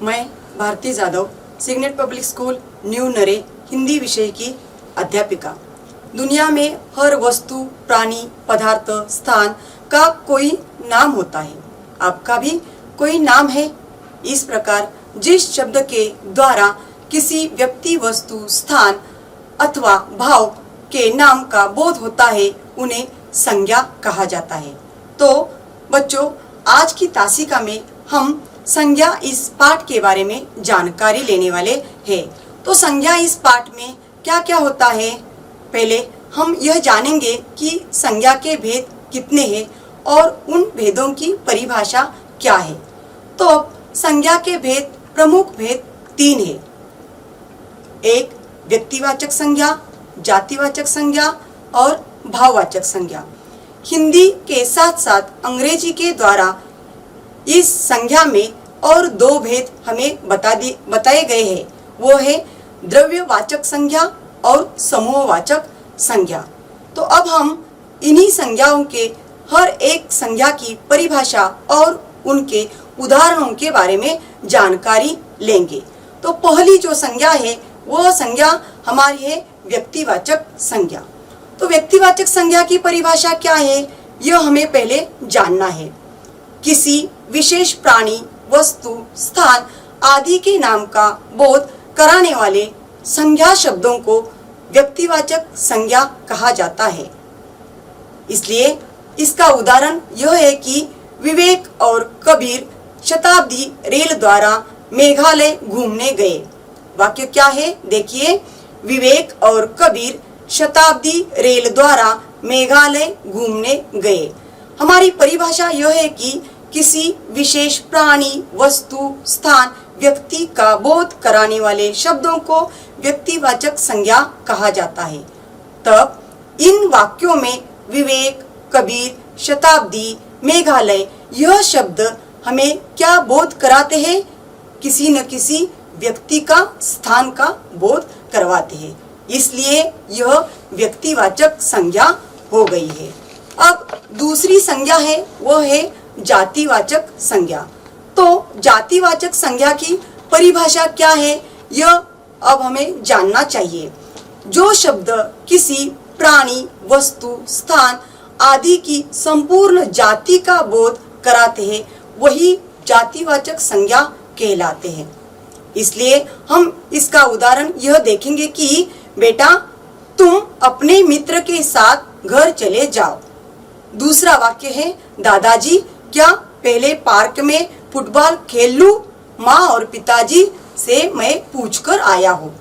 मैं Bharti Jadhav Signet Public School New नरे हिंदी विषय की अध्यापिका। दुनिया में हर वस्तु, प्राणी, पदार्थ, स्थान का कोई नाम होता है। आपका भी कोई नाम है। इस प्रकार जिस शब्द के द्वारा किसी व्यक्ति, वस्तु, स्थान अथवा भाव के नाम का बोध होता है उन्हें संज्ञा कहा जाता है। तो बच्चों, आज की तासिका में हम संज्ञा इस पाठ के बारे में जानकारी लेने वाले हैं। तो संज्ञा इस पाठ में क्या क्या होता है, पहले हम यह जानेंगे कि संज्ञा के भेद कितने हैं और उन भेदों की परिभाषा क्या है। तो अब संज्ञा के भेद, प्रमुख भेद 3 है। एक व्यक्तिवाचक संज्ञा, जातिवाचक संज्ञा और भाववाचक संज्ञा। हिंदी के साथ साथ अंग्रेजी के द्वारा इस संज्ञा में और 2 भेद हमें बताए गए हैं। वो है द्रव्यवाचक संज्ञा और समूहवाचक संज्ञा। तो अब हम इन्हीं संज्ञाओं के हर एक संज्ञा की परिभाषा और उनके उदाहरणों के बारे में जानकारी लेंगे। तो पहली जो संज्ञा है वो संज्ञा हमारी है व्यक्तिवाचक संज्ञा। तो व्यक्तिवाचक संज्ञा की परिभाषा क्या है, यह हमें पहले जानना है। किसी विशेष प्राणी, वस्तु, स्थान आदि के नाम का बोध कराने वाले संज्ञा शब्दों को व्यक्तिवाचक संज्ञा कहा जाता है। इसलिए इसका उदाहरण यह है कि विवेक और कबीर शताब्दी रेल द्वारा मेघालय घूमने गए। वाक्य क्या है, देखिए, विवेक और कबीर शताब्दी रेल द्वारा मेघालय घूमने गए। हमारी परिभाषा यह है कि किसी विशेष प्राणी, वस्तु, स्थान, व्यक्ति का बोध कराने वाले शब्दों को व्यक्तिवाचक संज्ञा कहा जाता है। तब इन वाक्यों में विवेक, कबीर, शताब्दी, मेघालय यह शब्द हमें क्या बोध कराते हैं, किसी न किसी व्यक्ति का, स्थान का बोध करवाते हैं। इसलिए यह व्यक्तिवाचक संज्ञा हो गई है। अब दूसरी संज्ञा है वो है जातिवाचक संज्ञा। तो जातिवाचक संज्ञा की परिभाषा क्या है, यह अब हमें जानना चाहिए। जो शब्द किसी प्राणी, वस्तु, स्थान आदि की संपूर्ण जाति का बोध कराते हैं वही जातिवाचक संज्ञा कहलाते हैं। इसलिए हम इसका उदाहरण यह देखेंगे कि बेटा, तुम अपने मित्र के साथ घर चले जाओ। दूसरा वाक्य है, दादाजी क्या पहले पार्क में फुटबॉल खेल लूं? माँ और पिताजी से मैं पूछकर आया हूँ।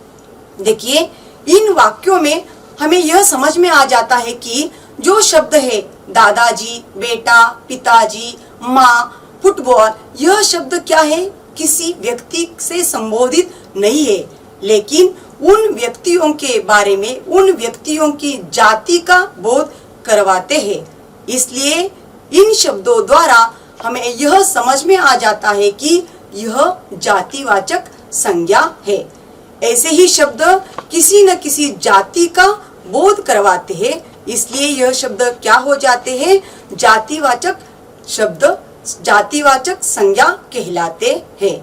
देखिए, इन वाक्यों में हमें यह समझ में आ जाता है कि जो शब्द है दादाजी, बेटा, पिताजी, माँ, फुटबॉल, यह शब्द क्या है, किसी व्यक्ति से संबोधित नहीं है, लेकिन उन व्यक्तियों के बारे में, उन व्यक्तियों की जाति का बोध करवाते हैं। इसलिए इन शब्दों द्वारा हमें यह समझ में आ जाता है कि यह जातिवाचक संज्ञा है। ऐसे ही शब्द किसी न किसी जाति का बोध करवाते हैं, इसलिए यह शब्द क्या हो जाते हैं, जातिवाचक शब्द, जातिवाचक संज्ञा कहलाते हैं।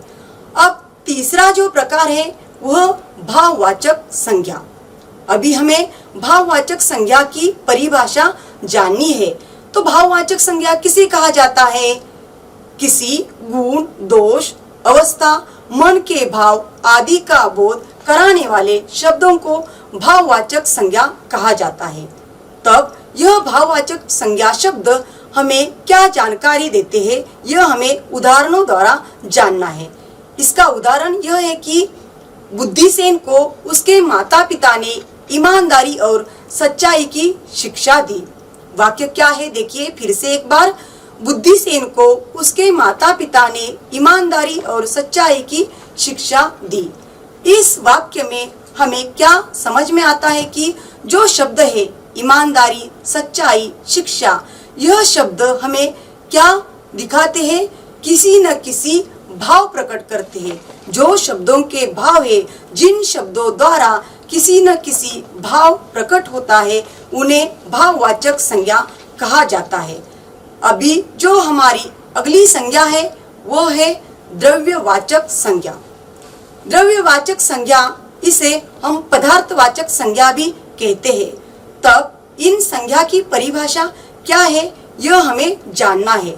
अब तीसरा जो प्रकार है वह भाववाचक संज्ञा। अभी हमें भाववाचक संज्ञा की परिभाषा जाननी है। तो भाववाचक संज्ञा किसे कहा जाता है, किसी गुण, दोष, अवस्था, मन के भाव आदि का बोध कराने वाले शब्दों को भाववाचक संज्ञा कहा जाता है। तब यह भाववाचक संज्ञा शब्द हमें क्या जानकारी देते हैं, यह हमें उदाहरणों द्वारा जानना है। इसका उदाहरण यह है कि बुद्धिसेन को उसके माता पिता ने ईमानदारी और सच्चाई की शिक्षा दी। वाक्य क्या है, देखिए फिर से एक बार, बुद्धिसेन को उसके माता पिता ने ईमानदारी और सच्चाई की शिक्षा दी। इस वाक्य में हमें क्या समझ में आता है कि जो शब्द है ईमानदारी, सच्चाई, शिक्षा, यह शब्द हमें क्या दिखाते हैं, किसी न किसी भाव प्रकट करते हैं। जो शब्दों के भाव है, जिन शब्दों द्वारा किसी न किसी भाव प्रकट होता है, उन्हें भाववाचक संज्ञा कहा जाता है। अभी जो हमारी अगली संज्ञा है वो है द्रव्यवाचक संज्ञा। द्रव्यवाचक संज्ञा इसे हम पदार्थवाचक संज्ञा भी कहते हैं। तब इन संज्ञा की परिभाषा क्या है यह हमें जानना है।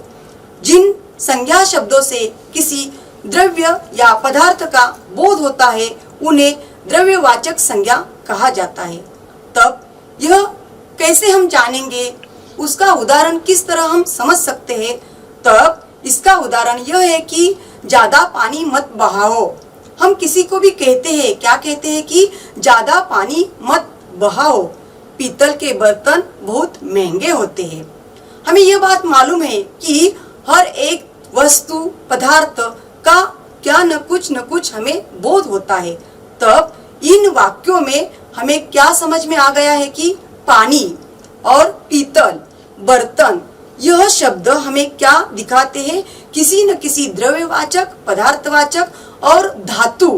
जिन संज्ञा शब्दों से किसी द्रव्य या पदार्थ का बोध होता है उन्हें द्रव्यवाचक संज्ञा कहा जाता है। तब यह कैसे हम जानेंगे, उसका उदाहरण किस तरह हम समझ सकते हैं। तब इसका उदाहरण यह है कि ज्यादा पानी मत बहाओ। हम किसी को भी कहते हैं, क्या कहते हैं कि ज्यादा पानी मत बहाओ। पीतल के बर्तन बहुत महंगे होते हैं। हमें यह बात मालूम है कि हर एक वस्तु पदार्थ का क्या न कुछ हमें बोध होता है। तब इन वाक्यों में हमें क्या समझ में आ गया है कि पानी और पीतल, बर्तन, यह शब्द हमें क्या दिखाते हैं, किसी न किसी द्रव्यवाचक, पदार्थवाचक और धातु।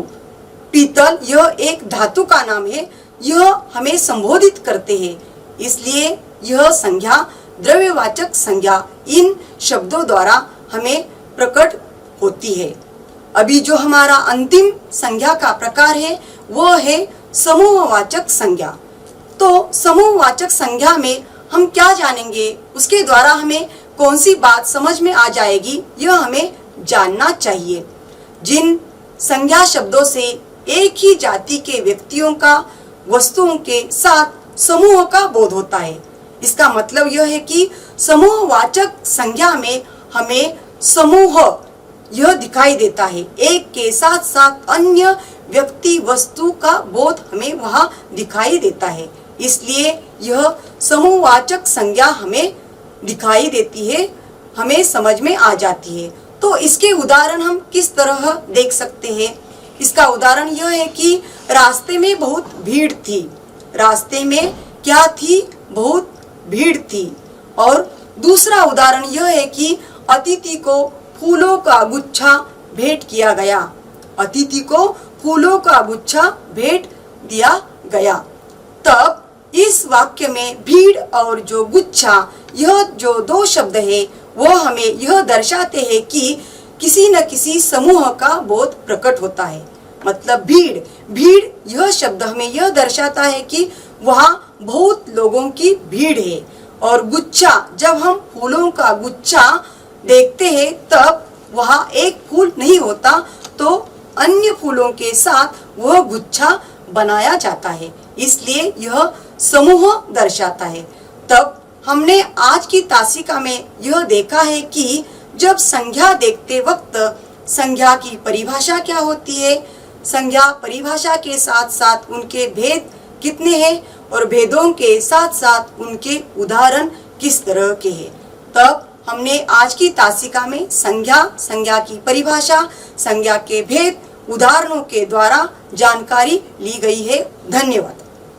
पीतल यह एक धातु का नाम है, यह हमें संबोधित करते हैं। इसलिए यह संज्ञा, द्रव्यवाचक संज्ञा इन शब्दों द्वारा हमें प्रकट होती है। अभी जो हमारा अंतिम संज्ञा का प्रकार है वो है समूहवाचक संज्ञा। तो समूहवाचक संज्ञा में हम क्या जानेंगे, उसके द्वारा हमें कौन सी बात समझ में आ जाएगी, यह हमें जानना चाहिए। जिन संज्ञा शब्दों से एक ही जाति के व्यक्तियों का वस्तुओं के साथ समूह का बोध होता है, इसका मतलब यह है कि समूहवाचक संज्ञा में हमें समूह यह दिखाई देता है। एक के साथ साथ अन्य व्यक्ति, वस्तु का बोध हमें वहाँ दिखाई देता है। इसलिए यह समूहवाचक संज्ञा हमें दिखाई देती है, हमें समझ में आ जाती है। तो इसके उदाहरण हम किस तरह देख सकते हैं। इसका उदाहरण यह है कि रास्ते में बहुत भीड़ थी। रास्ते में क्या थी, बहुत भीड़ थी। और दूसरा उदाहरण यह है कि अतिथि को फूलों का गुच्छा भेंट किया गया। अतिथि को फूलों का गुच्छा भेंट दिया गया। तब इस वाक्य में भीड़ और जो गुच्छा, यह जो दो शब्द है वो हमें यह दर्शाते हैं कि किसी न किसी समूह का बोध प्रकट होता है। मतलब भीड़ यह शब्द हमें यह दर्शाता है कि वहाँ बहुत लोगों की भीड़ है। और गुच्छा, जब हम फूलों का गुच्छा देखते हैं तब वहाँ एक फूल नहीं होता, तो अन्य फूलों के साथ वह गुच्छा बनाया जाता है, इसलिए यह समूह दर्शाता है। तब हमने आज की तासिका में यह देखा है कि जब संज्ञा देखते वक्त संज्ञा की परिभाषा क्या होती है, संज्ञा परिभाषा के साथ साथ उनके भेद कितने हैं और भेदों के साथ साथ उनके उदाहरण किस तरह के हैं। तब हमने आज की तासिका में संज्ञा की परिभाषा, संज्ञा के भेद, उदाहरणों के द्वारा जानकारी ली गई है। धन्यवाद।